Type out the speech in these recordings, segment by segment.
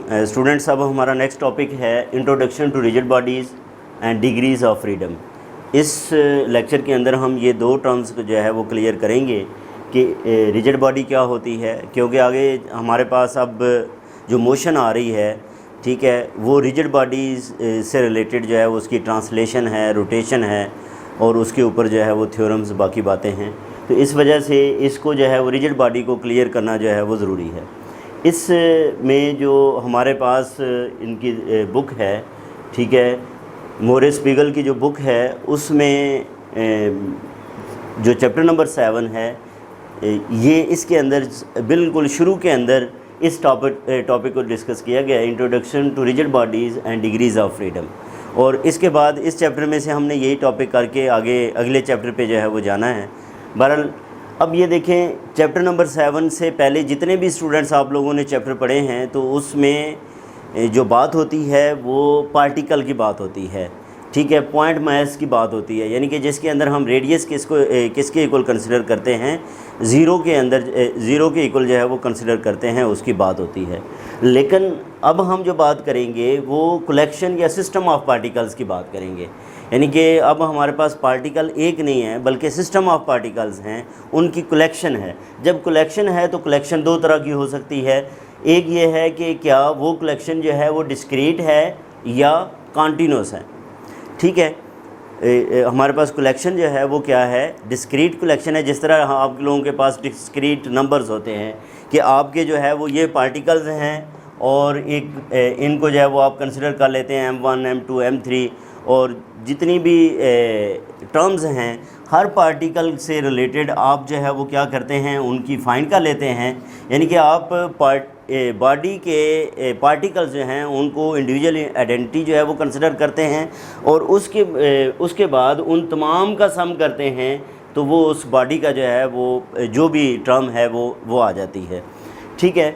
Students, अब हमारा next topic है introduction to rigid bodies and degrees of freedom. इस लेक्चर के अंदर हम ये दो टर्म्स को जो है वो क्लियर करेंगे कि रिजिड बॉडी क्या होती है, क्योंकि आगे हमारे पास अब जो मोशन आ रही है, ठीक है, वो रिजिड बॉडीज़ से रिलेटेड जो है वो उसकी ट्रांसलेशन है, रोटेशन है, और उसके ऊपर जो है वो थ्योरम्स बाकी बातें हैं। तो इस वजह से इसको जो है वो रिजिड बॉडी को क्लियर करना जो है वो ज़रूरी है। इस में जो हमारे पास इनकी बुक है, ठीक है, मोरिस स्पीगल की जो बुक है, उसमें जो चैप्टर नंबर 7 है, ये इसके अंदर बिल्कुल शुरू के अंदर इस टॉपिक को डिस्कस किया गया है, introduction to rigid bodies and degrees of freedom. और इसके बाद इस चैप्टर में से हमने यही टॉपिक करके आगे अगले चैप्टर पे जो है वो जाना है। बहरहाल अब ये देखें, चैप्टर नंबर 7 से पहले जितने भी स्टूडेंट्स आप लोगों ने चैप्टर पढ़े हैं, तो उसमें जो बात होती है वो पार्टिकल की बात होती है, ठीक है, पॉइंट मास की बात होती है, यानी कि जिसके अंदर हम रेडियस किसके इक्वल कंसिडर करते हैं, ज़ीरो के अंदर ज़ीरो के इक्वल जो है वो कंसिडर करते हैं, उसकी बात होती है। लेकिन अब हम जो बात करेंगे वो कलेक्शन या सिस्टम ऑफ पार्टिकल्स की बात करेंगे, यानी कि अब हमारे पास पार्टिकल एक नहीं है बल्कि सिस्टम ऑफ पार्टिकल्स हैं, उनकी कलेक्शन है। जब कलेक्शन है तो कलेक्शन दो तरह की हो सकती है। एक ये है कि क्या वो कलेक्शन जो है वो डिस्क्रीट है या कॉन्टीन्यूस है, ठीक है। हमारे पास कलेक्शन जो है वो क्या है, डिस्क्रीट कलेक्शन है। जिस तरह आप लोगों के पास डिस्क्रीट नंबर्स होते हैं कि आपके जो है वो ये पार्टिकल्स हैं और एक इनको जो है वो आप कंसिडर कर लेते हैं M1, M2, M3, और जितनी भी टर्म्स हैं हर पार्टिकल से रिलेटेड आप जो है वो क्या करते हैं, उनकी फाइंड कर लेते हैं। यानी कि आप बॉडी के पार्टिकल्स जो हैं उनको इंडिविजुअल आइडेंटिटी जो है वो कंसिडर करते हैं, और उसके बाद उन तमाम का सम करते हैं, तो वो उस बॉडी का जो है वो जो भी टर्म है वो आ जाती है, ठीक है।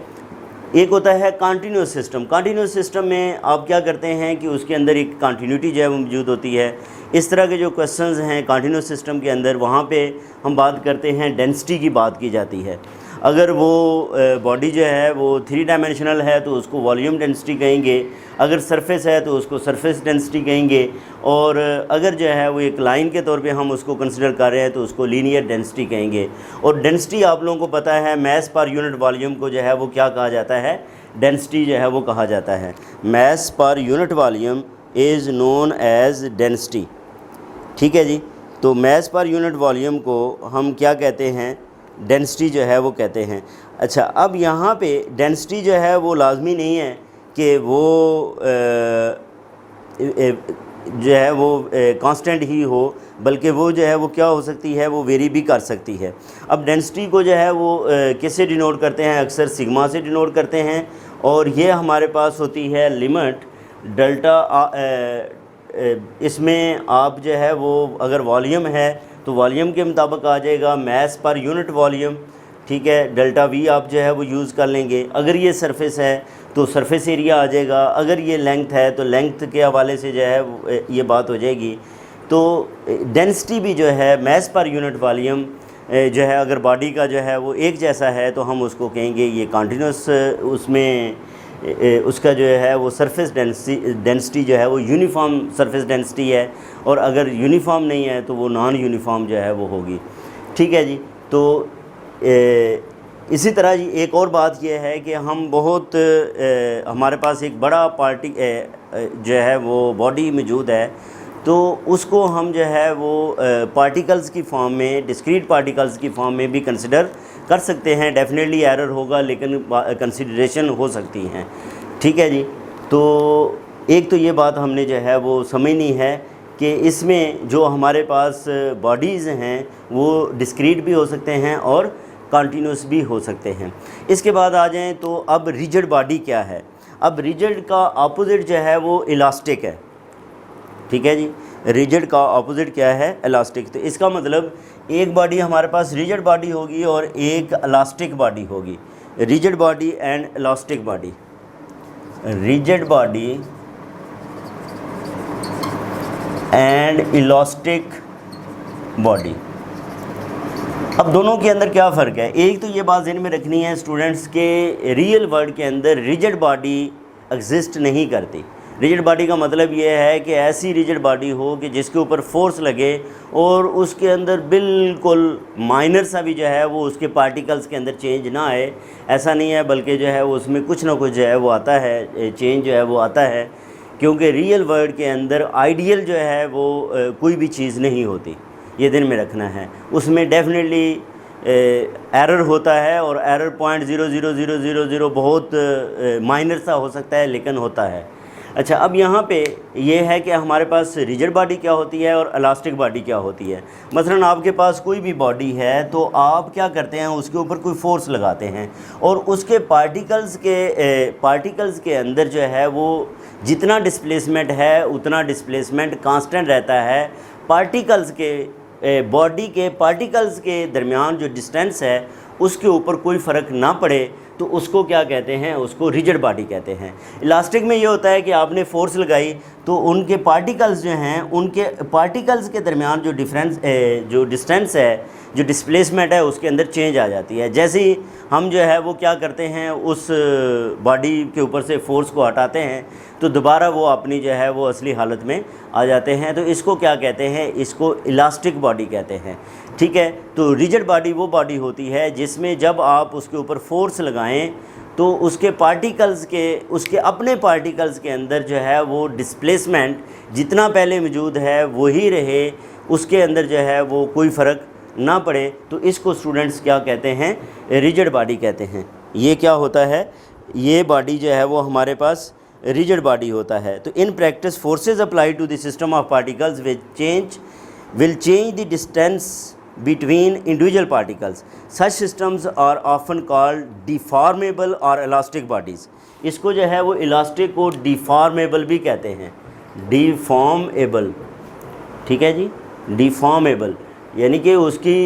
एक होता है कॉन्टीन्यूस सिस्टम। कॉन्टीन्यूस सिस्टम में आप क्या करते हैं कि उसके अंदर एक कॉन्टीन्यूटी जो है वो मौजूद होती है। इस तरह के जो क्वेश्चंस हैं कॉन्टीन्यूस सिस्टम के अंदर, वहाँ पे हम बात करते हैं डेंसिटी की बात की जाती है। अगर वो बॉडी जो है वो 3 डायमेंशनल है तो उसको वॉल्यूम डेंसिटी कहेंगे, अगर सरफेस है तो उसको सरफेस डेंसिटी कहेंगे, और अगर जो है वो एक लाइन के तौर पे हम उसको कंसिडर कर रहे हैं तो उसको लीनियर डेंसिटी कहेंगे। और डेंसिटी आप लोगों को पता है, मास पर यूनिट वॉल्यूम को जो है वो क्या कहा जाता है, डेंसिटी जो है वो कहा जाता है। मास पर unit volume is known as density, ठीक है जी। तो मास पर यूनिट वॉल्यूम को हम क्या कहते हैं, डेंसिटी जो है वो कहते हैं। अच्छा, अब यहाँ पे डेंसिटी जो है वो लाजमी नहीं है कि वो जो है वो कांस्टेंट ही हो, बल्कि वो जो है वो क्या हो सकती है, वो वेरी भी कर सकती है। अब डेंसिटी को जो है वो किससे डिनोट करते हैं, अक्सर सिग्मा से डिनोट करते हैं, और ये हमारे पास होती है लिमिट डेल्टा। इसमें आप जो है वो अगर वॉल्यूम है तो वॉल्यूम के मुताबिक आ जाएगा, मास पर यूनिट वॉल्यूम, ठीक है, डेल्टा वी आप जो है वो यूज़ कर लेंगे। अगर ये सरफेस है तो सरफेस एरिया आ जाएगा, अगर ये लेंथ है तो लेंथ के हवाले से जो है ये बात हो जाएगी। तो डेंसिटी भी जो है मास पर यूनिट वॉल्यूम जो है, अगर बॉडी का जो है वो एक जैसा है तो हम उसको कहेंगे ये कॉन्टीन्यूस, उसमें उसका जो है वो सरफेस डेंसिटी जो है वो यूनिफॉर्म सरफेस डेंसिटी है, और अगर यूनिफॉर्म नहीं है तो वो नॉन यूनिफॉर्म जो है वो होगी, ठीक है जी। तो इसी तरह जी एक और बात यह है कि हम बहुत हमारे पास एक बड़ा पार्टी जो है वो बॉडी मौजूद है, तो उसको हम जो है वो पार्टिकल्स की फॉर्म में, डिस्क्रीट पार्टिकल्स की फॉर्म में भी कंसिडर कर सकते हैं। डेफिनेटली एरर होगा लेकिन कंसिडरेशन हो सकती हैं, ठीक है जी। तो एक तो ये बात हमने जो है वो समझनी है कि इसमें जो हमारे पास बॉडीज़ हैं वो डिस्क्रीट भी हो सकते हैं और कॉन्टीन्यूस भी हो सकते हैं। इसके बाद आ जाएं तो अब रिजिड बॉडी क्या है। अब रिजिड का अपोजिट जो है वो इलास्टिक है, ठीक है जी। रिजिड का अपोजिट क्या है, इलास्टिक। तो इसका मतलब एक बॉडी हमारे पास रिजिड बॉडी होगी और एक इलास्टिक बॉडी होगी। Rigid body and elastic body, rigid body and elastic body. अब दोनों के अंदर क्या फ़र्क है, एक तो ये बात ज़हन में रखनी है स्टूडेंट्स के रियल वर्ल्ड के अंदर रिजिड बॉडी एग्जिस्ट नहीं करती। रिजिड बॉडी का मतलब ये है कि ऐसी रिजिड बॉडी हो कि जिसके ऊपर फोर्स लगे और उसके अंदर बिल्कुल माइनर सा भी जो है वो उसके पार्टिकल्स के अंदर चेंज ना आए, ऐसा नहीं है, बल्कि जो है वो उसमें कुछ ना कुछ जो है वो आता है, चेंज जो है वो आता है, क्योंकि रियल वर्ल्ड के अंदर आइडियल जो है वो कोई भी चीज़ नहीं होती, ये दिन में रखना है। उसमें डेफिनेटली एरर होता है और एरर 0.00000 बहुत माइनर सा हो सकता है, लेकिन होता है। अच्छा, अब यहाँ पे ये है कि हमारे पास रिजिड बॉडी क्या होती है और इलास्टिक बॉडी क्या होती है। मसलन आपके पास कोई भी बॉडी है तो आप क्या करते हैं, उसके ऊपर कोई फोर्स लगाते हैं और उसके पार्टिकल्स के अंदर जो है वो जितना डिस्प्लेसमेंट है उतना डिस्प्लेसमेंट कांस्टेंट रहता है। पार्टिकल्स के बॉडी के पार्टिकल्स के दरमियान जो डिस्टेंस है उसके ऊपर कोई फ़र्क ना पड़े तो उसको क्या कहते हैं, उसको रिजिड बॉडी कहते हैं। इलास्टिक में ये होता है कि आपने फोर्स लगाई तो उनके पार्टिकल्स जो हैं, उनके पार्टिकल्स के दरमियान जो डिस्टेंस है, जो डिस्प्लेसमेंट है, उसके अंदर चेंज आ जाती है। जैसे ही हम जो है वो क्या करते हैं, उस बॉडी के ऊपर से फोर्स को हटाते हैं तो दोबारा वो अपनी जो है वो असली हालत में आ जाते हैं। तो इसको क्या कहते हैं, इसको इलास्टिक बॉडी कहते हैं। ठीक है, तो रिजिड बॉडी वो बॉडी होती है जिसमें जब आप उसके ऊपर फोर्स लगाएं तो उसके पार्टिकल्स के, उसके अपने पार्टिकल्स के अंदर जो है वो डिस्प्लेसमेंट जितना पहले मौजूद है वही रहे, उसके अंदर जो है वो कोई फ़र्क ना पड़े। तो इसको स्टूडेंट्स क्या कहते हैं, रिजिड बॉडी कहते हैं। ये क्या होता है, ये बॉडी जो है वो हमारे पास रिजिड बॉडी होता है। तो in practice forces apply to the system of particles will change the distance between individual particles. Such systems are often called deformable or elastic bodies. इसको जो है वो इलास्टिक को डिफॉर्मेबल भी कहते हैं, डिफॉर्मेबल। ठीक है जी, डिफॉर्मेबल यानी कि उसकी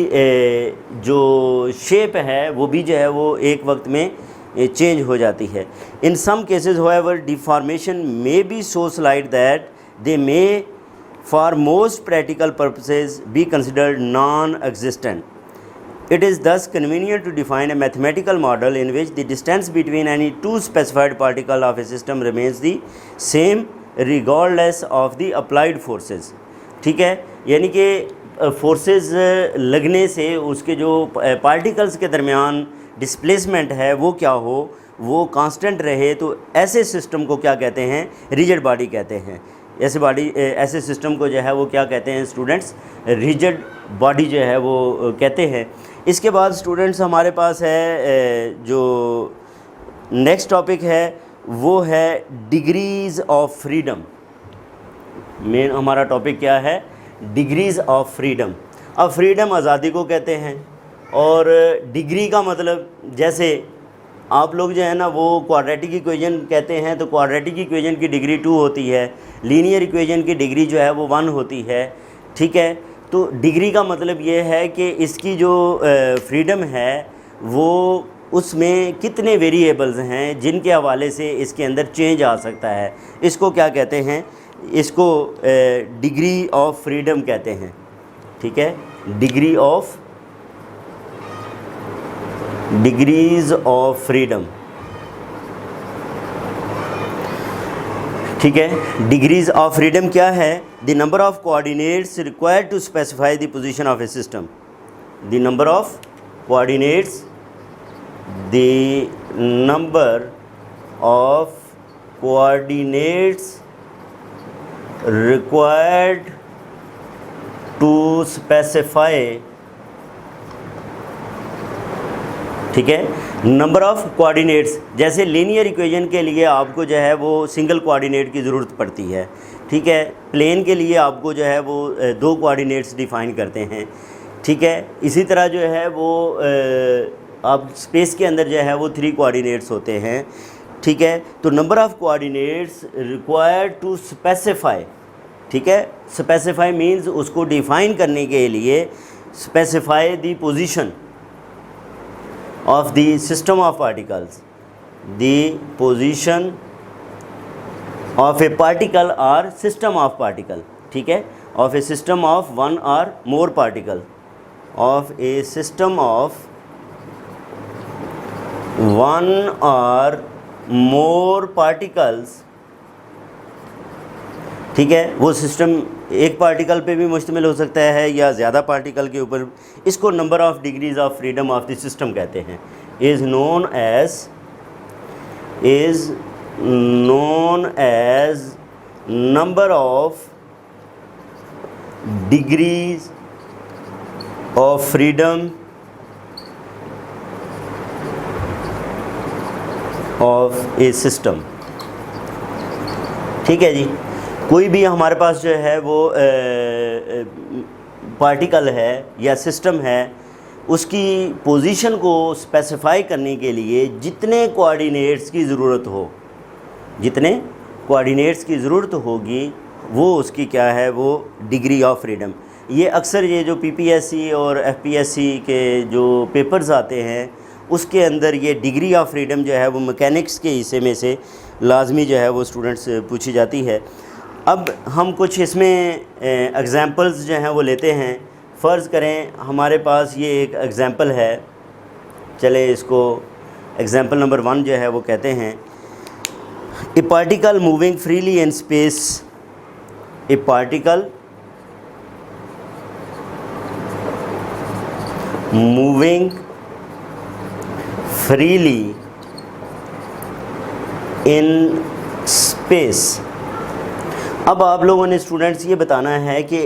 जो शेप है वो भी जो है वो एक वक्त में चेंज हो जाती है। In some cases however deformation may be so slight that they may for most practical purposes be considered non-existent. It is thus convenient to define a mathematical model in which the distance between any two specified particles of a system remains the same regardless of the applied forces. ठीक है, यानी कि forces लगने से उसके जो particles के दरमियान डिस्प्लेसमेंट है वो क्या हो, वो कांस्टेंट रहे, तो ऐसे सिस्टम को क्या कहते हैं, रिजिड बॉडी कहते हैं। ऐसे सिस्टम को जो है वो क्या कहते हैं स्टूडेंट्स, रिजिड बॉडी जो है वो कहते हैं। इसके बाद स्टूडेंट्स हमारे पास है जो नेक्स्ट टॉपिक है वो है डिग्रीज़ ऑफ फ्रीडम। मेन हमारा टॉपिक क्या है, डिग्रीज़ ऑफ फ्रीडम। अब फ्रीडम आज़ादी को कहते हैं और डिग्री का मतलब, जैसे आप लोग जो है ना वो क्वाड्रेटिक इक्वेशन कहते हैं तो क्वाड्रेटिक इक्वेशन की डिग्री 2 होती है, लीनियर इक्वेशन की डिग्री जो है वो 1 होती है। ठीक है, तो डिग्री का मतलब ये है कि इसकी जो फ्रीडम है वो उसमें कितने वेरिएबल्स हैं जिनके हवाले से इसके अंदर चेंज आ सकता है, इसको क्या कहते हैं, इसको डिग्री ऑफ फ्रीडम कहते हैं। ठीक है, डिग्रीज ऑफ फ्रीडम। ठीक है, डिग्रीज ऑफ फ्रीडम क्या है, the number of coordinates required to specify the position of a system. The number of coordinates, the number of coordinates required to specify, ठीक है, नंबर ऑफ़ कोऑर्डिनेट्स। जैसे linear equation के लिए आपको जो है वो सिंगल कोऑर्डिनेट की ज़रूरत पड़ती है। ठीक है, प्लेन के लिए आपको जो है वो 2 कोऑर्डिनेट्स डिफ़ाइन करते हैं। ठीक है, इसी तरह जो है वो आप स्पेस के अंदर जो है वो 3 कोऑर्डिनेट्स होते हैं। ठीक है, तो number of coordinates required to specify. ठीक है, स्पेसिफाई मीन्स उसको डिफ़ाइन करने के लिए, specify the position of the system of particles, the position of a particle or system of particle. ठीक है, of a system of 1 or more particle, of a system of 1 or more particles, ठीक है, वो system एक particle पे भी मुश्तमिल हो सकता है या ज़्यादा पार्टिकल के ऊपर, इसको number of degrees of freedom of the system कहते हैं। Is known as number of degrees of freedom of a system. ठीक है जी, कोई भी हमारे पास जो है वो पार्टिकल है या सिस्टम है, उसकी पोजीशन को स्पेसिफाई करने के लिए जितने कोऑर्डिनेट्स की ज़रूरत हो, जितने कोऑर्डिनेट्स की ज़रूरत होगी, वो उसकी क्या है, वो डिग्री ऑफ फ्रीडम। ये अक्सर ये जो पीपीएससी और एफपीएससी के जो पेपर्स आते हैं उसके अंदर ये डिग्री ऑफ फ्रीडम जो है वो मैकेनिक्स के हिस्से में से लाजमी जो है वो स्टूडेंट्स पूछी जाती है। अब हम कुछ इसमें एग्ज़ाम्पल्स जो हैं वो लेते हैं। फ़र्ज़ करें हमारे पास ये एक एग्ज़ाम्पल है, चले इसको एग्ज़ाम्पल नंबर 1 जो है वो कहते हैं, ए particle moving freely in space, A particle moving freely in space. अब आप लोगों ने स्टूडेंट्स ये बताना है कि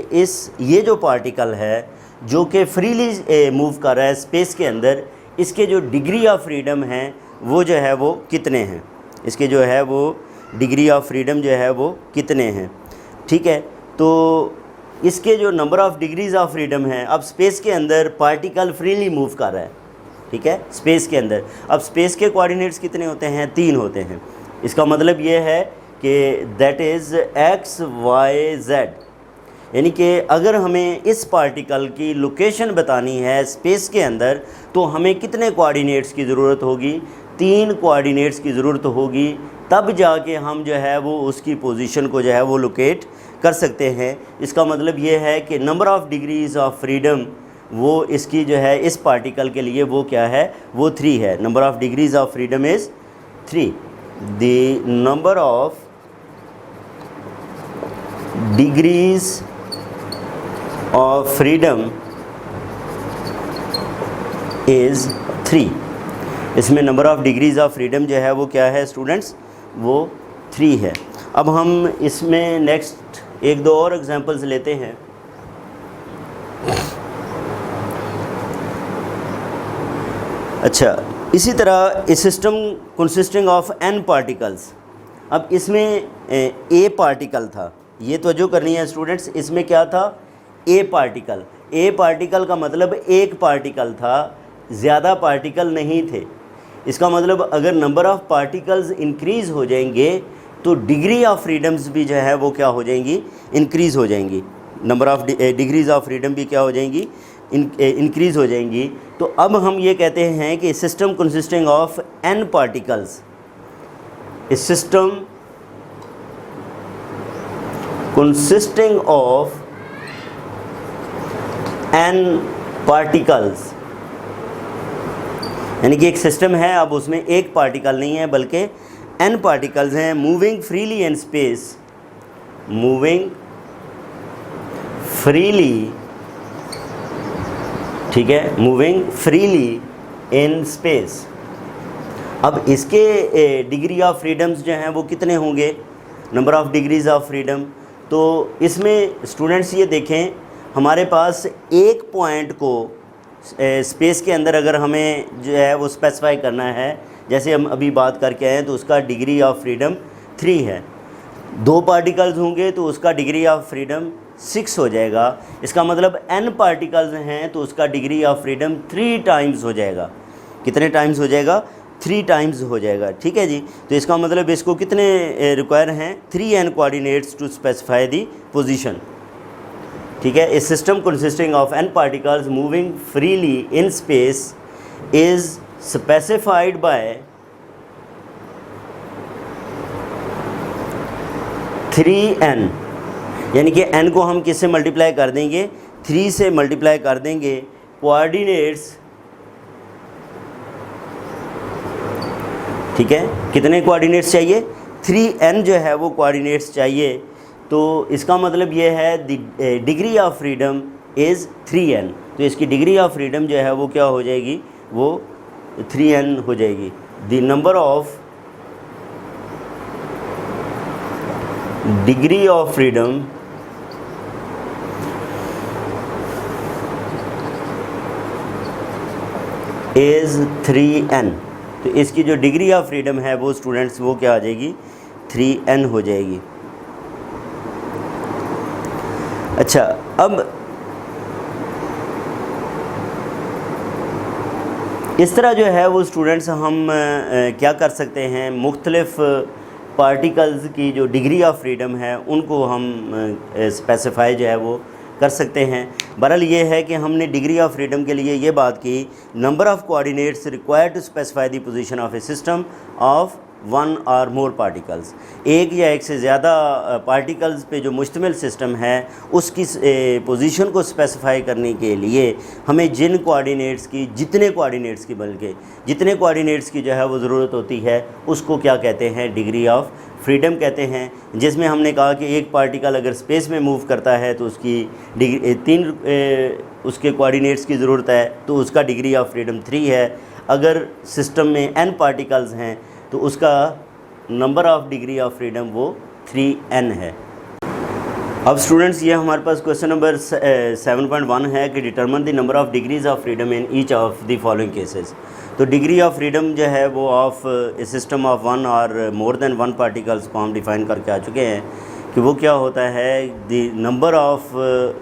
ये जो पार्टिकल है जो कि फ्रीली मूव कर रहा है स्पेस के अंदर, इसके जो डिग्री ऑफ फ्रीडम है वो जो है वो कितने हैं, इसके जो है वो डिग्री ऑफ फ्रीडम जो है वो कितने हैं। ठीक है, तो इसके जो number of degrees of freedom है, अब स्पेस के अंदर पार्टिकल फ्रीली मूव कर रहा है, ठीक है, स्पेस के अंदर। अब स्पेस के कोऑर्डिनेट्स कितने होते हैं, 3 होते हैं। इसका मतलब ये है कि that is x, y, z, यानी कि अगर हमें इस पार्टिकल की लोकेशन बतानी है स्पेस के अंदर तो हमें कितने कोऑर्डिनेट्स की ज़रूरत होगी, 3 कोऑर्डिनेट्स की ज़रूरत होगी, तब जाके हम जो है वो उसकी पोजीशन को जो है वो लोकेट कर सकते हैं। इसका मतलब ये है कि number of degrees of freedom वो इसकी जो है इस पार्टिकल के लिए वो क्या है, वो 3 है। Number of degrees of freedom is 3। The number of degrees of freedom is 3। इसमें number of degrees of freedom जो है वो क्या है स्टूडेंट्स, वो 3 है। अब हम इसमें नेक्स्ट 1-2 और एग्जांपल्स लेते हैं। अच्छा, इसी तरह a system consisting of n particles. अब इसमें ए पार्टिकल था, ये तवज्जो करनी है स्टूडेंट्स, इसमें क्या था, ए पार्टिकल। ए पार्टिकल का मतलब एक पार्टिकल था, ज़्यादा पार्टिकल नहीं थे। इसका मतलब अगर नंबर ऑफ़ पार्टिकल्स इंक्रीज़ हो जाएंगे तो डिग्री ऑफ फ्रीडम्स भी जो है वो क्या हो जाएंगी, इंक्रीज़ हो जाएंगी। Number of degrees of freedom भी क्या हो जाएंगी, इंक्रीज़ हो जाएंगी। तो अब हम ये कहते हैं कि system consisting of n particles, इस system consisting of n particles, यानी कि एक सिस्टम है, अब उसमें एक पार्टिकल नहीं है बल्कि n पार्टिकल्स हैं, moving freely in space, moving freely, ठीक है, मूविंग फ्रीली इन स्पेस। अब इसके डिग्री ऑफ फ्रीडम्स जो हैं वो कितने होंगे, number of degrees of freedom. तो इसमें स्टूडेंट्स ये देखें, हमारे पास एक पॉइंट को स्पेस के अंदर अगर हमें जो है वो स्पेसिफाई करना है, जैसे हम अभी बात करके आए हैं, तो उसका डिग्री ऑफ फ्रीडम 3 है। 2 पार्टिकल्स होंगे तो उसका डिग्री ऑफ फ्रीडम 6 हो जाएगा। इसका मतलब n पार्टिकल्स हैं तो उसका डिग्री ऑफ फ्रीडम 3 टाइम्स हो जाएगा। कितने टाइम्स हो जाएगा, 3 टाइम्स हो जाएगा। ठीक है जी, तो इसका मतलब इसको कितने रिक्वायर हैं, 3n coordinates to specify the position. ठीक है, a system consisting of n particles moving freely in space is specified by 3n, यानी कि n को हम किससे मल्टीप्लाई कर देंगे, 3 से मल्टीप्लाई कर देंगे कोऑर्डिनेट्स, ठीक है, कितने कोऑर्डिनेट्स चाहिए? 3n जो है वो कोऑर्डिनेट्स चाहिए। तो इसका मतलब ये है degree of freedom is 3n। तो इसकी डिग्री ऑफ फ्रीडम जो है वो क्या हो जाएगी? वो 3n हो जाएगी। The number of degree of freedom is 3n। तो इसकी जो डिग्री ऑफ फ्रीडम है वो स्टूडेंट्स वो क्या आ जाएगी? 3n हो जाएगी। अच्छा, अब इस तरह जो है वो स्टूडेंट्स हम क्या कर सकते हैं, मुख्तलिफ पार्टिकल्स की जो डिग्री ऑफ फ्रीडम है उनको हम स्पेसिफाई जो है वो कर सकते हैं। बहरहाल ये है कि हमने डिग्री ऑफ फ्रीडम के लिए ये बात की, number of coordinates required to specify the position of a system of one or more particles. एक या एक से ज़्यादा पार्टिकल्स पे जो मुश्तमिल सिस्टम है उसकी पोजीशन को स्पेसिफाई करने के लिए हमें जिन कोऑर्डिनेट्स की जितने कोऑर्डिनेट्स की जो है वो ज़रूरत होती है उसको क्या कहते हैं? डिग्री ऑफ फ्रीडम कहते हैं। जिसमें हमने कहा कि एक पार्टिकल अगर स्पेस में मूव करता है तो उसकी उसके कोऑर्डिनेट्स की ज़रूरत है, तो उसका डिग्री ऑफ फ्रीडम 3 है। अगर सिस्टम में n पार्टिकल्स हैं तो उसका number of degree of freedom वो 3n है। अब स्टूडेंट्स ये हमारे पास क्वेश्चन नंबर 7.1 है कि determine the number of degrees of freedom in each of the following cases. तो डिग्री ऑफ फ्रीडम जो है वो of a system of one or more than one particles को हम डिफ़ाइन करके आ चुके हैं कि वो क्या होता है, the number of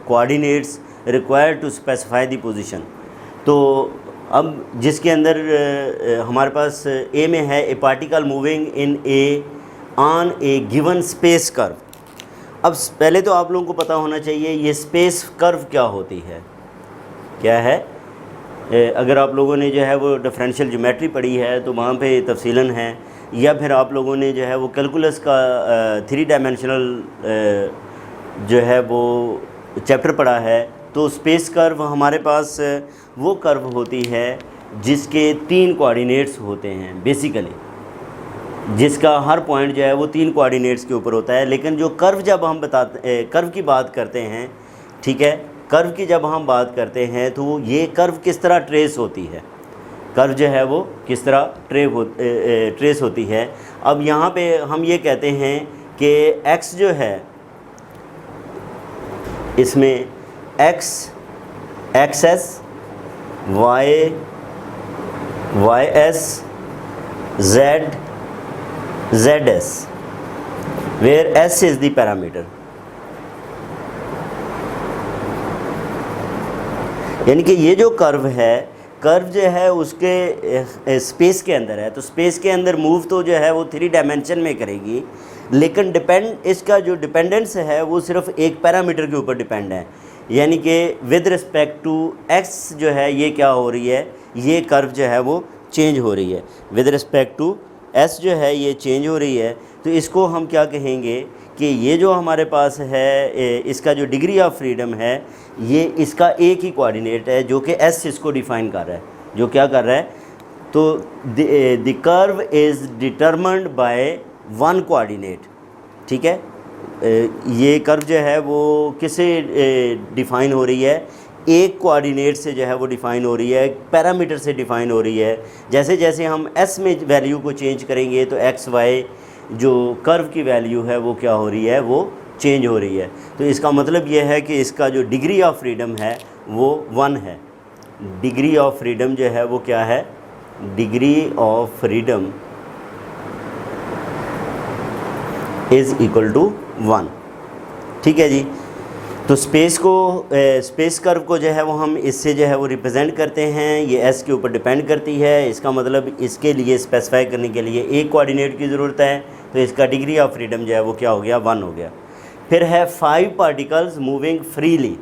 coordinates required to specify the position. तो अब जिसके अंदर हमारे पास ए में है a particle moving in a on a given space curve. अब पहले तो आप लोगों को पता होना चाहिए ये स्पेस कर्व क्या होती है, क्या है। अगर आप लोगों ने जो है वो डिफरेंशियल ज्योमेट्री पढ़ी है तो वहाँ पे तफसीलन है, या फिर आप लोगों ने जो है वो कैलकुलस का 3 डायमेंशनल जो है वो चैप्टर पढ़ा है। तो स्पेस कर्व हमारे पास वो कर्व होती है जिसके 3 कोऑर्डिनेट्स होते हैं बेसिकली, जिसका हर पॉइंट जो है वो 3 कोऑर्डिनेट्स के ऊपर होता है। लेकिन जो कर्व जब हम कर्व की बात करते हैं, ठीक है, कर्व की जब हम बात करते हैं तो ये कर्व किस तरह ट्रेस होती है, कर्व जो है वो किस तरह ट्रेस होती है। अब यहाँ पे हम ये कहते हैं कि x जो है इसमें XS YS ZS where S is the parameter। यानी कि ये जो कर्व है, कर्व जो है उसके स्पेस के अंदर है, तो स्पेस के अंदर मूव तो जो है वो 3 डायमेंशन में करेगी, लेकिन इसका जो डिपेंडेंस है वो सिर्फ एक पैरामीटर के ऊपर डिपेंड है। यानी कि विद रिस्पेक्ट टू x जो है ये क्या हो रही है, ये कर्व जो है वो चेंज हो रही है। विद रिस्पेक्ट टू s जो है ये चेंज हो रही है। तो इसको हम क्या कहेंगे कि ये जो हमारे पास है इसका जो डिग्री ऑफ फ्रीडम है ये इसका एक ही कोऑर्डिनेट है जो कि s इसको डिफ़ाइन कर रहा है, जो क्या कर रहा है। तो the curve is determined bye 1 coordinate, ठीक है। ये कर्व जो है वो किससे डिफ़ाइन हो रही है, एक कोऑर्डिनेट से जो है वो डिफ़ाइन हो रही है, पैरामीटर से डिफ़ाइन हो रही है। जैसे जैसे हम s में वैल्यू को चेंज करेंगे तो x y जो कर्व की वैल्यू है वो क्या हो रही है, वो चेंज हो रही है। तो इसका मतलब ये है कि इसका जो डिग्री ऑफ फ्रीडम है वो 1 है। डिग्री ऑफ फ्रीडम जो है वो क्या है, degree of freedom is equal to 1, ठीक है जी। तो स्पेस कर्व को जो है वो हम इससे जो है वो रिप्रेजेंट करते हैं, ये s के ऊपर डिपेंड करती है। इसका मतलब इसके लिए स्पेसिफाई करने के लिए एक कोऑर्डिनेट की ज़रूरत है, तो इसका डिग्री ऑफ फ्रीडम जो है वो क्या हो गया, 1 हो गया। फिर है 5 पार्टिकल्स मूविंग फ्रीली।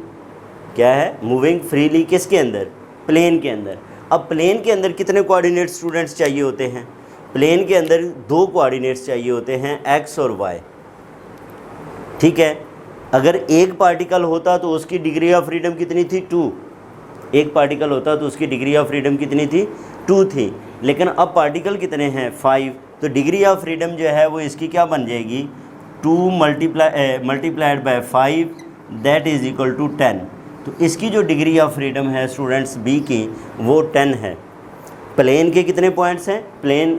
क्या है, मूविंग फ्रीली किसके अंदर, प्लेन के अंदर। अब प्लेन के अंदर कितने कोऑर्डिनेट स्टूडेंट्स चाहिए होते हैं, प्लेन के अंदर 2 कोऑर्डिनेट्स चाहिए होते हैं, x और y, ठीक है। अगर एक पार्टिकल होता तो उसकी डिग्री ऑफ फ्रीडम कितनी थी, 2। एक पार्टिकल होता तो उसकी डिग्री ऑफ फ्रीडम कितनी थी, 2 थी। लेकिन अब पार्टिकल कितने हैं, 5। तो डिग्री ऑफ फ्रीडम जो है वो इसकी क्या बन जाएगी, 2 multiplied by 5 that is equal to 10। तो इसकी जो डिग्री ऑफ फ्रीडम है स्टूडेंट्स बी की वो 10 है। प्लेन के कितने पॉइंट्स हैं, प्लेन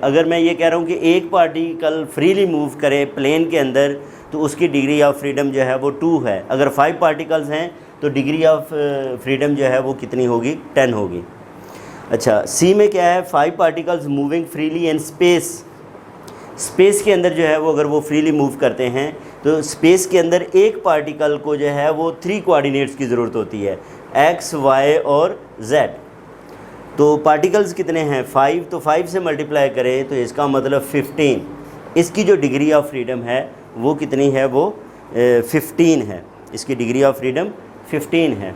अगर मैं ये कह रहा हूँ कि एक पार्टिकल फ्रीली मूव करे प्लेन के अंदर तो उसकी डिग्री ऑफ फ्रीडम जो है वो 2 है। अगर 5 पार्टिकल्स हैं तो डिग्री ऑफ फ्रीडम जो है वो कितनी होगी, 10 होगी। अच्छा, सी में क्या है, 5 particles moving freely in space. Space के अंदर जो है वो अगर वो फ्रीली मूव करते हैं तो स्पेस के अंदर एक पार्टिकल को जो है वो 3 कोऑर्डिनेट्स की ज़रूरत होती है, एक्स, वाई और जेड। तो पार्टिकल्स कितने हैं, 5, तो 5 से मल्टीप्लाई करें तो इसका मतलब 15। इसकी जो डिग्री ऑफ फ्रीडम है वो कितनी है, वो 15 है। इसकी डिग्री ऑफ फ्रीडम 15 है।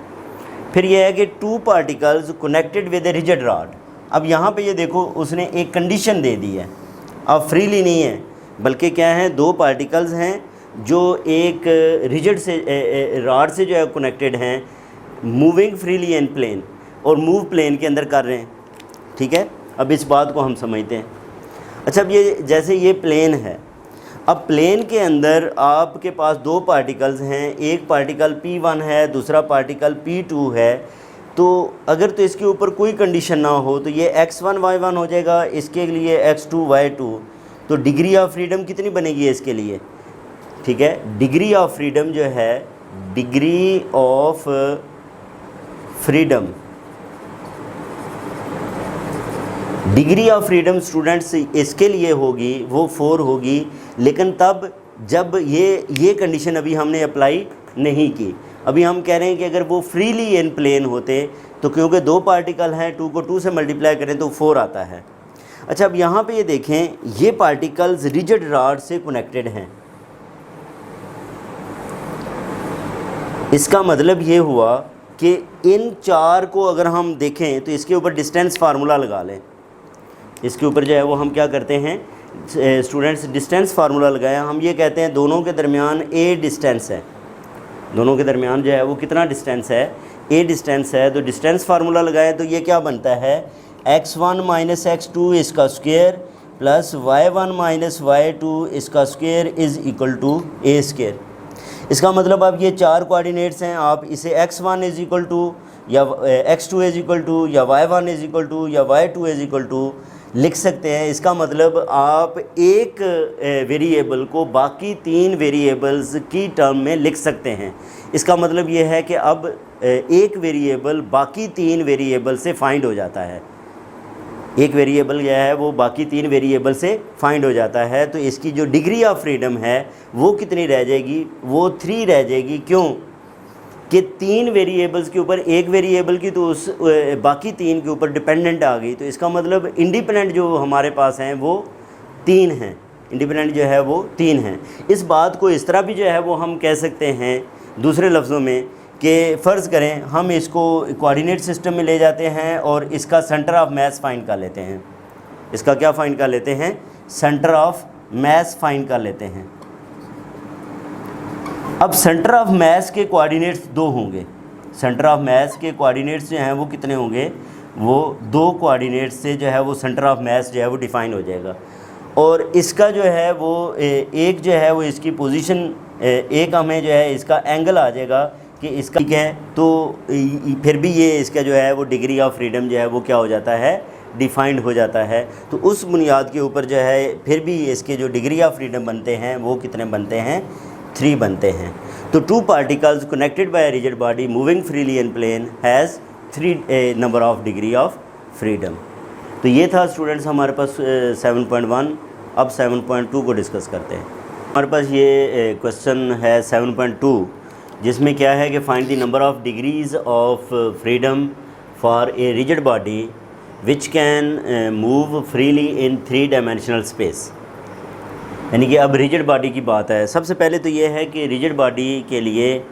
फिर यह है कि 2 particles connected with a rigid rod. अब यहाँ पे ये देखो उसने एक कंडीशन दे दी है, अब फ्रीली नहीं है बल्कि क्या है, 2 पार्टिकल्स हैं जो एक रिजिड से रॉड से जो है कनेक्टेड हैं, मूविंग फ्रीली इन प्लेन, और मूव प्लेन के अंदर कर रहे हैं। ठीक है, अब इस बात को हम समझते हैं। अच्छा, अब ये जैसे ये प्लेन है, अब प्लेन के अंदर आपके पास 2 पार्टिकल्स हैं, एक पार्टिकल P1 है, दूसरा पार्टिकल P2 है। तो अगर तो इसके ऊपर कोई कंडीशन ना हो तो ये x1 y1 हो जाएगा, इसके लिए x2 y2। तो डिग्री ऑफ फ्रीडम कितनी बनेगी इसके लिए, ठीक है, डिग्री ऑफ फ्रीडम जो है, degree of freedom, degree of freedom students इसके लिए होगी वो 4 होगी, लेकिन तब जब ये कंडीशन अभी हमने अप्लाई नहीं की। अभी हम कह रहे हैं कि अगर वो फ्रीली इन प्लेन होते तो क्योंकि 2 पार्टिकल हैं, 2 को 2 से मल्टीप्लाई करें तो 4 आता है। अच्छा, अब यहाँ पे ये देखें, ये पार्टिकल्स रिजिड रॉड से कनेक्टेड हैं। इसका मतलब ये हुआ कि इन 4 को अगर हम देखें तो इसके ऊपर डिस्टेंस फार्मूला लगा लें। इसके ऊपर जो है वो हम क्या करते हैं स्टूडेंट्स, डिस्टेंस फार्मूला लगाया। हम ये कहते हैं दोनों के दरमियान a डिस्टेंस है, दोनों के दरमियान जो है वो कितना डिस्टेंस है, a डिस्टेंस है। तो डिस्टेंस फार्मूला लगाएं तो ये क्या बनता है, x1 माइनस x2 इसका square plus y1 minus y2 इसका square is equal to a square. इसका मतलब अब ये 4 कोऑर्डिनेट्स हैं, आप इसे x1 इज़ इक्वल टू या x2 इज़ इक्वल टू या y1 इज़ इक्वल टू या y2 इज़ इक्वल टू लिख सकते हैं। इसका मतलब आप एक वेरिएबल को बाकी 3 वेरिएबल्स की टर्म में लिख सकते हैं। इसका मतलब ये है कि अब एक वेरिएबल बाकी 3 वेरिएबल से फाइंड हो जाता है, एक वेरिएबल यह है वो बाकी 3 वेरिएबल से फाइंड हो जाता है। तो इसकी जो डिग्री ऑफ फ्रीडम है वो कितनी रह जाएगी, वो 3 रह जाएगी। क्यों कि 3 वेरिएबल्स के ऊपर एक वेरिएबल की तो उस बाकी 3 के ऊपर डिपेंडेंट आ गई। तो इसका मतलब इंडिपेंडेंट जो हमारे पास हैं वो 3 हैं, इंडिपेंडेंट जो है वो 3 हैं। इस बात को इस तरह भी जो है वो हम कह सकते हैं दूसरे लफ्ज़ों में कि फ़र्ज़ करें हम इसको कोऑर्डिनेट सिस्टम में ले जाते हैं और इसका सेंटर ऑफ मास फाइंड कर लेते हैं। इसका क्या फाइंड कर लेते हैं, सेंटर ऑफ मास फाइंड कर लेते हैं। अब सेंटर ऑफ मास के कोऑर्डिनेट्स 2 होंगे, सेंटर ऑफ मास के कोऑर्डिनेट्स जो हैं वो कितने होंगे, वो 2 कोऑर्डिनेट्स से जो है वो सेंटर ऑफ मास जो है वो डिफ़ाइन हो जाएगा। और इसका जो है वो एक जो है वो इसकी पोजीशन, एक हमें जो है इसका एंगल आ जाएगा कि इसका ठीक है। तो फिर भी ये इसका जो है वो डिग्री ऑफ फ्रीडम जो है वो क्या हो जाता है, डिफाइंड हो जाता है। तो उस बुनियाद के ऊपर जो है फिर भी इसके जो डिग्री ऑफ फ्रीडम बनते हैं वो कितने बनते हैं, 3 बनते हैं। तो 2 particles connected by rigid body moving freely in plane has 3 number of degree of freedom. तो ये था स्टूडेंट्स हमारे पास 7.1। अब 7.2 को डिस्कस करते हैं। हमारे पास ये क्वेश्चन है 7.2, जिसमें क्या है कि find the number of degrees of freedom for a rigid body which can move freely in 3 dimensional space. यानी कि अब रिजिड बॉडी की बात है। सबसे पहले तो ये है कि रिजिड बॉडी के लिए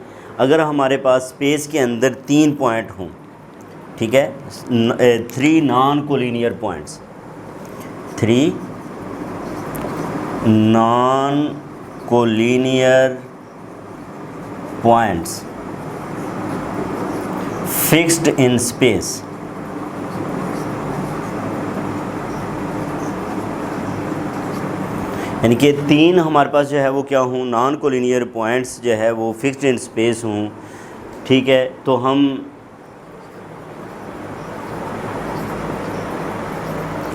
अगर हमारे पास स्पेस के अंदर 3 पॉइंट हों, ठीक है, 3 non collinear points, 3 non collinear points fixed in space, यानी कि तीन हमारे पास जो है वो क्या हूँ, नॉन कोलिनियर पॉइंट्स जो है वो फिक्स्ड इन स्पेस हूँ, ठीक है। तो हम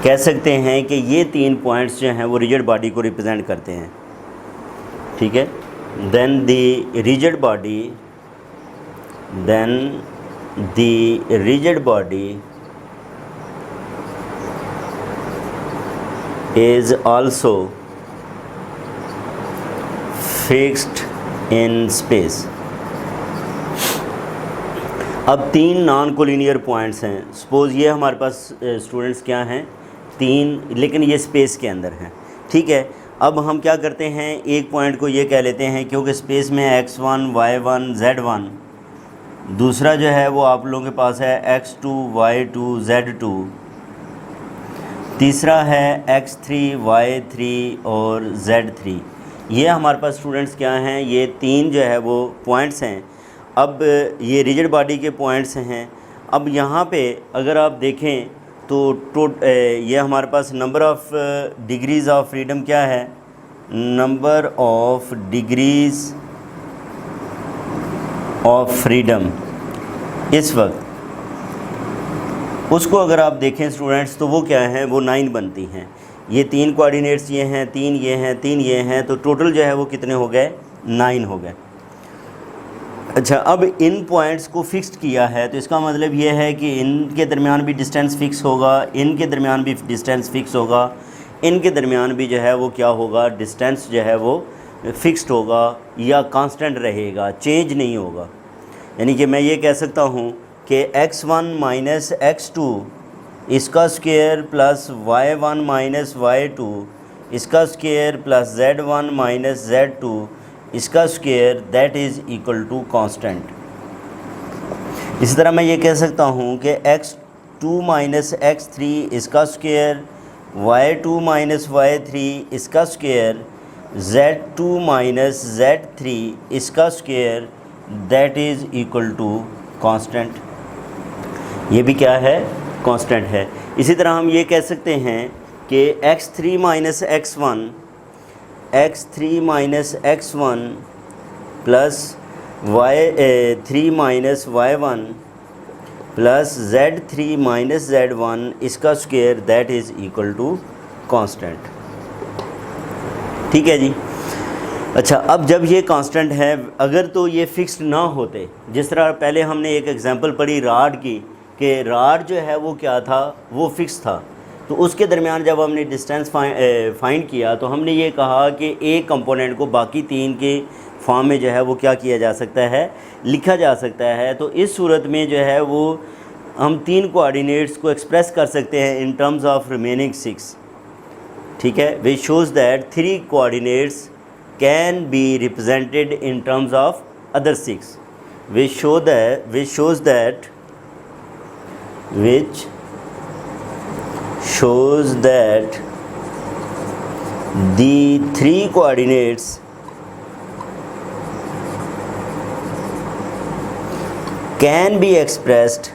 कह सकते हैं कि ये तीन पॉइंट्स जो हैं वो रिजिड बॉडी को रिप्रेजेंट करते हैं, ठीक है। Then the rigid body is also fixed in space। अब तीन नॉन कोलिनियर पॉइंट्स हैं, सपोज़ ये हमारे पास स्टूडेंट्स क्या हैं, तीन, लेकिन ये स्पेस के अंदर हैं, ठीक है। अब हम क्या करते हैं, एक पॉइंट को ये कह लेते हैं क्योंकि स्पेस में x1 y1 z1, दूसरा जो है वो आप लोगों के पास है x2 y2 z2, तीसरा है x3 y3 और z3। ये हमारे पास स्टूडेंट्स क्या हैं, ये तीन जो है वो पॉइंट्स हैं। अब ये रिजिड बॉडी के पॉइंट्स हैं। अब यहाँ पे अगर आप देखें तो ये हमारे पास number of degrees of freedom क्या है, number of degrees of freedom इस वक्त, उसको अगर आप देखें स्टूडेंट्स तो वो क्या हैं, वो 9 बनती हैं। ये तीन कोऑर्डिनेट्स ये हैं, तीन ये हैं, तीन ये हैं, तो टोटल जो है वो कितने हो गए, 9 हो गए। अच्छा, अब इन पॉइंट्स को फिक्स्ड किया है तो इसका मतलब ये है कि इनके दरमियान भी डिस्टेंस फ़िक्स होगा, इनके दरमियान भी डिस्टेंस फ़िक्स होगा, इनके दरमियान भी जो है वो क्या होगा, डिस्टेंस जो है वो फ़िक्स्ड होगा या कांस्टेंट रहेगा, चेंज नहीं होगा। यानी कि मैं ये कह सकता हूँ कि x1 माइनस x2 इसका square plus y1 minus y2 इसका square plus z1 minus z2 इसका square that is equal to constant. इसी तरह मैं ये कह सकता हूँ कि x2 माइनस x3 इसका स्क्वायर, y2 माइनस y3 इसका स्क्वायर, z2 माइनस z3 इसका square that is equal to constant. ये भी क्या है, कांस्टेंट है। इसी तरह हम ये कह सकते हैं कि x3 minus x1 plus y3 minus y1 plus z3 minus z1 इसका square that is equal to constant, ठीक है जी। अच्छा, अब जब ये कांस्टेंट है, अगर तो ये फिक्स्ड ना होते, जिस तरह पहले हमने एक एग्जांपल पढ़ी राड की, कि राड जो है वो क्या था, वो फिक्स था, तो उसके दरमियान जब हमने डिस्टेंस फाइंड किया तो हमने ये कहा कि एक कंपोनेंट को बाकी तीन के फॉर्म में जो है वो क्या किया जा सकता है, लिखा जा सकता है। तो इस सूरत में जो है वो हम तीन कोऑर्डिनेट्स को एक्सप्रेस कर सकते हैं इन टर्म्स ऑफ रिमेनिंग 6, ठीक है। Which shows that 3 coordinates can be represented in terms of other 6, which shows that the 3 coordinates can be expressed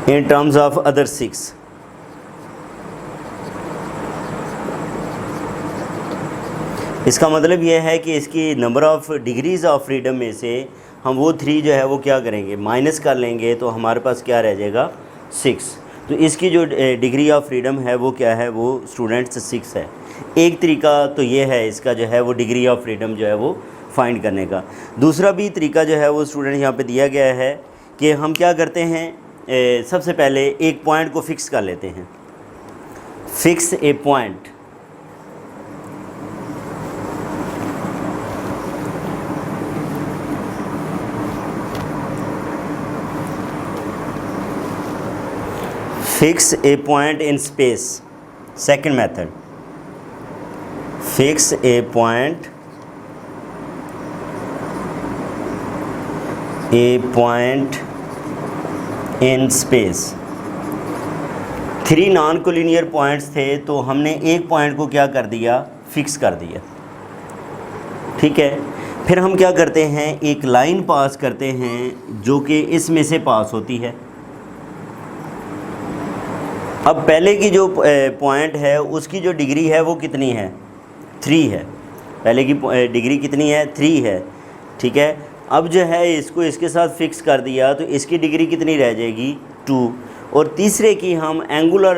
in terms of other 6। इसका मतलब ये है कि इसकी number of degrees of freedom में से हम वो 3 जो है वो क्या करेंगे, माइनस कर लेंगे, तो हमारे पास क्या रह जाएगा, 6। तो इसकी जो डिग्री ऑफ फ्रीडम है वो क्या है, वो स्टूडेंट्स 6 है। एक तरीका तो ये है इसका जो है वो डिग्री ऑफ फ्रीडम जो है वो फाइंड करने का। दूसरा भी तरीका जो है वो स्टूडेंट यहाँ पे दिया गया है कि हम क्या करते हैं, सबसे पहले एक पॉइंट को फिक्स कर लेते हैं, fix a point. Fix a point in space, second method, fix a point in space। 3 non collinear points थे तो हमने एक पॉइंट को क्या कर दिया, फिक्स कर दिया, ठीक है। फिर हम क्या करते हैं, एक लाइन पास करते हैं जो कि इसमें से पास होती है, अब पहले की जो पॉइंट है उसकी जो डिग्री है वो कितनी है, 3 है। पहले की डिग्री कितनी है, 3 है, ठीक है। अब जो है इसको इसके साथ फिक्स कर दिया तो इसकी डिग्री कितनी रह जाएगी, 2। और तीसरे की हम एंगुलर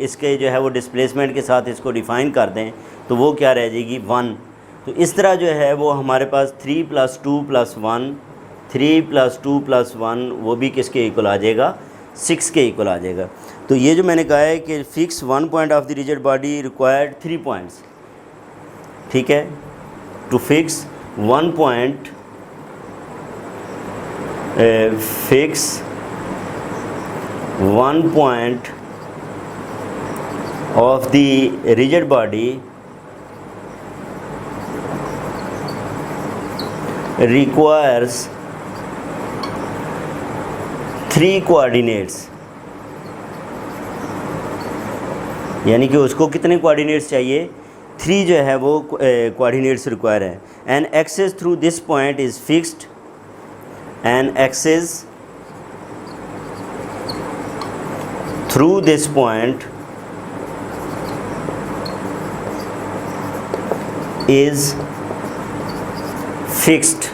इसके जो है वो डिस्प्लेसमेंट के साथ इसको डिफ़ाइन कर दें तो वो क्या रह जाएगी, 1। तो इस तरह जो है वो हमारे पास 3 + 2 + 1, 3 + 2 + 1 वो भी किसके इक्वल आ जाएगा, 6 के इक्वल आ जाएगा। तो ये जो मैंने कहा है कि fix 1 point of the rigid body required 3 points, ठीक है। To fix 1 point, fix 1 point of the rigid body requires 3 coordinates, यानी कि उसको कितने कोऑर्डिनेट्स चाहिए, 3 जो है वो कोऑर्डिनेट्स रिक्वायर है। An axis through this point is fixed, an axis through this point is fixed,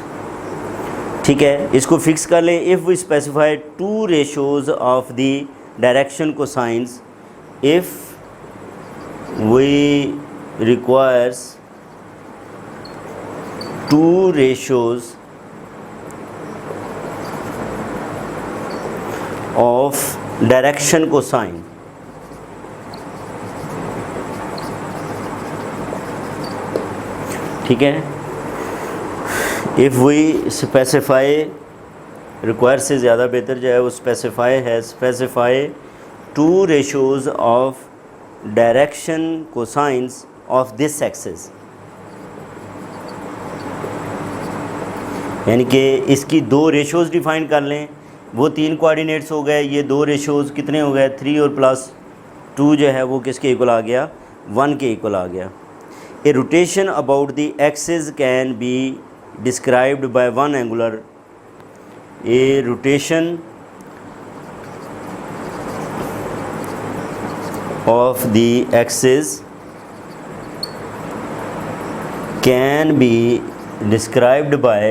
ठीक है। इसको फिक्स कर लें। If we specify 2 ratios of the direction cosines, if we requires 2 ratios of direction cosine, ठीक है। If we specify, require से ज़्यादा बेहतर जो है वो स्पेसिफाई है, specify 2 ratios of direction cosines of this axis, यानी कि इसकी 2 रेशोज़ डिफ़ाइन कर लें। वो 3 कोऑर्डिनेट्स हो गए, ये 2 रेशोज़ कितने हो गए, 3 और +2 जो है वो किसके इक्वल आ गया, 1 के इक्वल आ गया। A rotation about the axis can be described by one angular. A rotation of the axis can be described by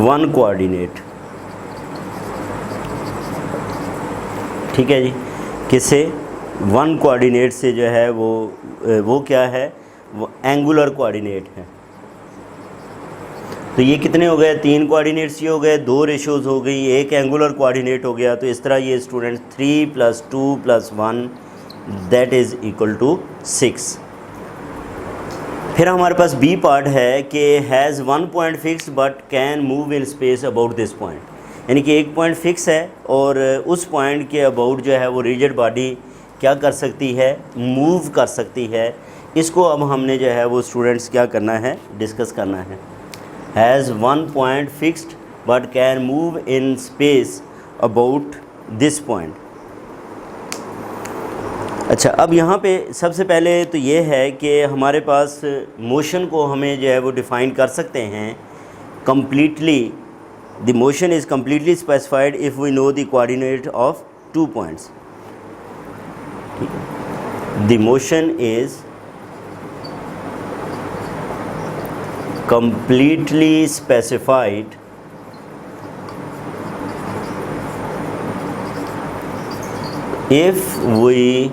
one coordinate, ठीक है जी। किससे, 1 कोऑर्डिनेट से जो है वो क्या है, वो एंगुलर कोऑर्डिनेट है। तो ये कितने हो गए, 3 कोऑर्डिनेट्स ये हो गए, 2 रेशोज़ हो गई, 1 एंगुलर कोऑर्डिनेट हो गया। तो इस तरह ये students 3 + 2 + 1 that is equal to 6। फिर हमारे पास बी पार्ट है कि has 1 point fix but can move in space about this point, यानी कि 1 पॉइंट फिक्स है और उस पॉइंट के अबाउट जो है वो रिजिड बॉडी क्या कर सकती है, मूव कर सकती है। इसको अब हमने जो है वो स्टूडेंट्स क्या करना है, डिस्कस करना है। Has 1 point fixed but can move in space about this point. अच्छा, अब यहाँ पे सबसे पहले तो ये है कि हमारे पास मोशन को हमें जो है वो डिफ़ाइन कर सकते हैं completely. The motion is completely specified if we know the coordinate of 2 points. The motion is completely specified if we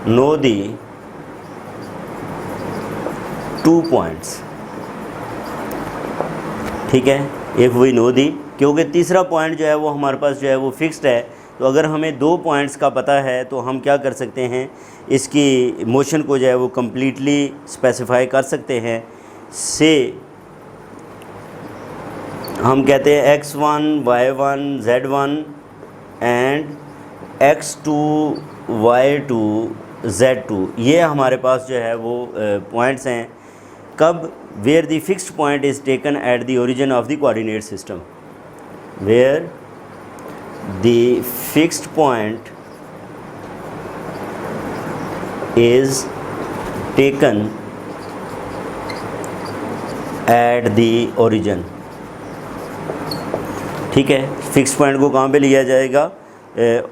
know the 2 points, ठीक है। इफ़ वी नो दी, क्योंकि तीसरा पॉइंट जो है वो हमारे पास जो है वो फिक्स्ड है। तो अगर हमें 2 पॉइंट्स का पता है तो हम क्या कर सकते हैं, इसकी मोशन को जो है वो कम्प्लीटली स्पेसिफाई कर सकते हैं। से हम कहते हैं x1 y1 z1 and x2 y2 z2, ये हमारे पास जो है वो पॉइंट्स हैं। कब, where the fixed point is taken at the origin of the coordinate system, where the fixed point is taken at the origin ठीक है, फिक्स पॉइंट को कहाँ पे लिया जाएगा,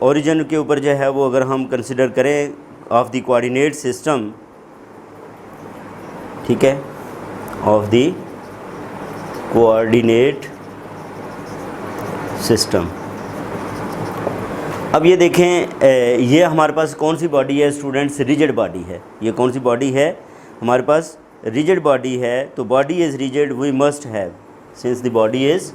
ओरिजिन के ऊपर जो है वो अगर हम कंसिडर करें ऑफ द कोऑर्डिनेट सिस्टम, ठीक है, ऑफ द कोऑर्डिनेट सिस्टम। अब ये देखें, ये हमारे पास कौन सी बॉडी है स्टूडेंट्स, रिजिड बॉडी है। ये कौन सी बॉडी है हमारे पास, रिजिड बॉडी है। तो body is rigid we must have, since the body is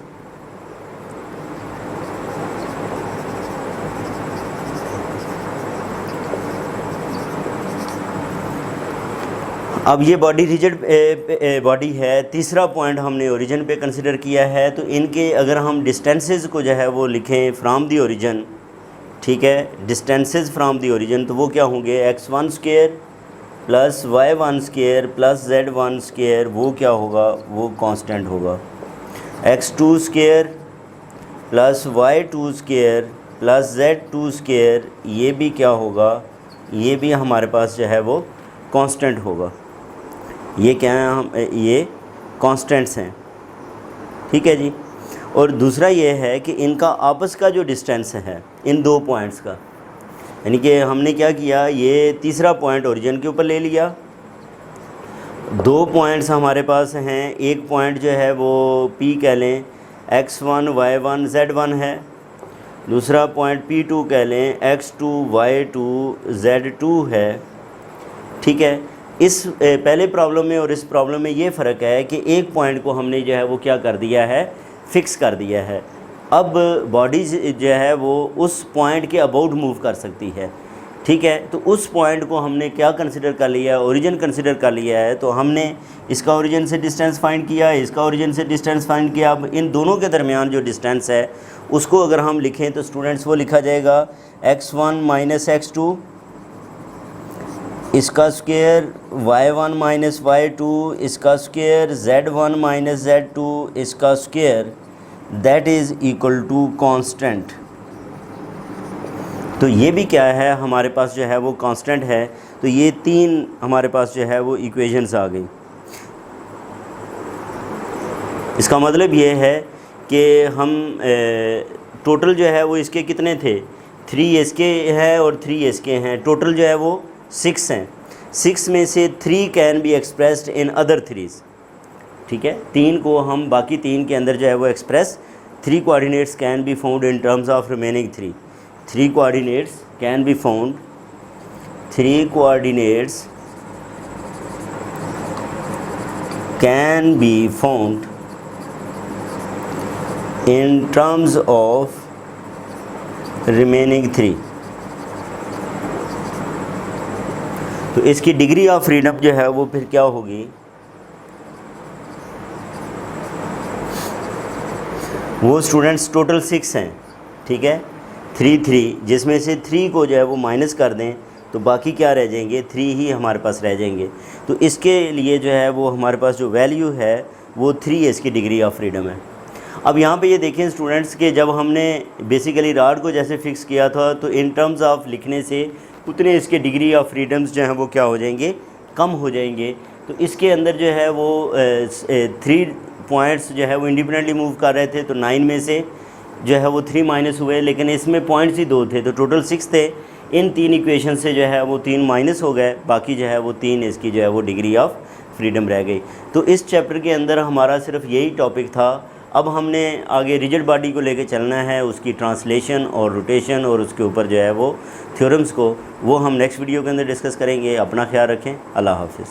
अब ये बॉडी रिजिड बॉडी है। तीसरा पॉइंट हमने ओरिजिन पे कंसिडर किया है। तो इनके अगर हम डिस्टेंसेस को जो है वो लिखें फ्राम दी ओरिजिन, ठीक है, डिस्टेंसेस फ्राम दी ओरिजिन, तो वो क्या होंगे, x1 square plus y1 square plus z1 square, वो क्या होगा, वो कांस्टेंट होगा। x2 square plus y2 square plus z2 square, ये भी क्या होगा, ये भी हमारे पास जो है वो कांस्टेंट होगा। ये क्या है, हम ये कांस्टेंट्स हैं, ठीक है जी। और दूसरा ये है कि इनका आपस का जो डिस्टेंस है इन दो पॉइंट्स का, यानी कि हमने क्या किया, ये तीसरा पॉइंट ओरिजिन के ऊपर ले लिया। दो पॉइंट्स हमारे पास हैं, एक पॉइंट जो है वो P कह लें, x1 y1 z1 है। दूसरा पॉइंट P2 कह लें, x2 y2 z2 है, ठीक है। इस पहले प्रॉब्लम में और इस प्रॉब्लम में ये फ़र्क है कि एक पॉइंट को हमने जो है वो क्या कर दिया है, फिक्स कर दिया है। अब बॉडी जो है वो उस पॉइंट के अबाउट मूव कर सकती है, ठीक है। तो उस पॉइंट को हमने क्या कंसिडर कर लिया है, ओरिजिन कंसिडर कर लिया है। तो हमने इसका ओरिजिन से डिस्टेंस फाइंड किया, इसका ओरिजिन से डिस्टेंस फाइंड किया। अब इन दोनों के दरमियान जो डिस्टेंस है उसको अगर हम लिखें तो स्टूडेंट्स वो लिखा जाएगा x1 माइनस x2 इसका स्क्वायर, y1 माइनस y2 इसका स्क्वायर, z1 माइनस z2 इसका square, that is equal to constant. तो ये भी क्या है, हमारे पास जो है वो कांस्टेंट है। तो ये तीन हमारे पास जो है वो इक्वेशंस आ गई। इसका मतलब ये है कि हम टोटल जो है वो इसके कितने थे, 3 इसके हैं और 3 इसके हैं, टोटल जो है वो 6 हैं। 6 में से 3 can be expressed in other 3s, ठीक है। 3 को हम बाकी 3 के अंदर जो है वो express, 3 coordinates can be found in terms of remaining 3। 3 coordinates can be found, 3 coordinates can be found in terms of remaining 3। तो इसकी डिग्री ऑफ फ्रीडम जो है वो फिर क्या होगी, वो स्टूडेंट्स टोटल 6 हैं, ठीक है, 3 जिसमें से 3 को जो है वो माइनस कर दें तो बाकी क्या रह जाएंगे, 3 ही हमारे पास रह जाएंगे। तो इसके लिए जो है वो हमारे पास जो वैल्यू है वो 3 इसकी डिग्री ऑफ फ्रीडम है। अब यहाँ पे ये देखें स्टूडेंट्स के जब हमने बेसिकली रॉड को जैसे फ़िक्स किया था तो इन टर्म्स ऑफ लिखने से उतने इसके डिग्री ऑफ फ्रीडम्स जो हैं वो क्या हो जाएंगे, कम हो जाएंगे। तो इसके अंदर जो है वो 3 पॉइंट्स जो है वो इंडिपेंडेंटली मूव कर रहे थे, तो 9 में से जो है वो 3 माइनस हुए, लेकिन इसमें पॉइंट्स ही 2 थे, तो टोटल 6 थे। इन 3 इक्वेशन से जो है वो 3 माइनस हो गए, बाकी जो है वो 3 इसकी जो है वो डिग्री ऑफ फ्रीडम रह गई। तो इस चैप्टर के अंदर हमारा सिर्फ यही टॉपिक था। अब हमने आगे रिजिड बॉडी को लेके चलना है, उसकी ट्रांसलेशन और रोटेशन और उसके ऊपर जो है वो थ्योरम्स को, वो हम नेक्स्ट वीडियो के अंदर डिस्कस करेंगे। अपना ख्याल रखें, अल्लाह हाफिज़।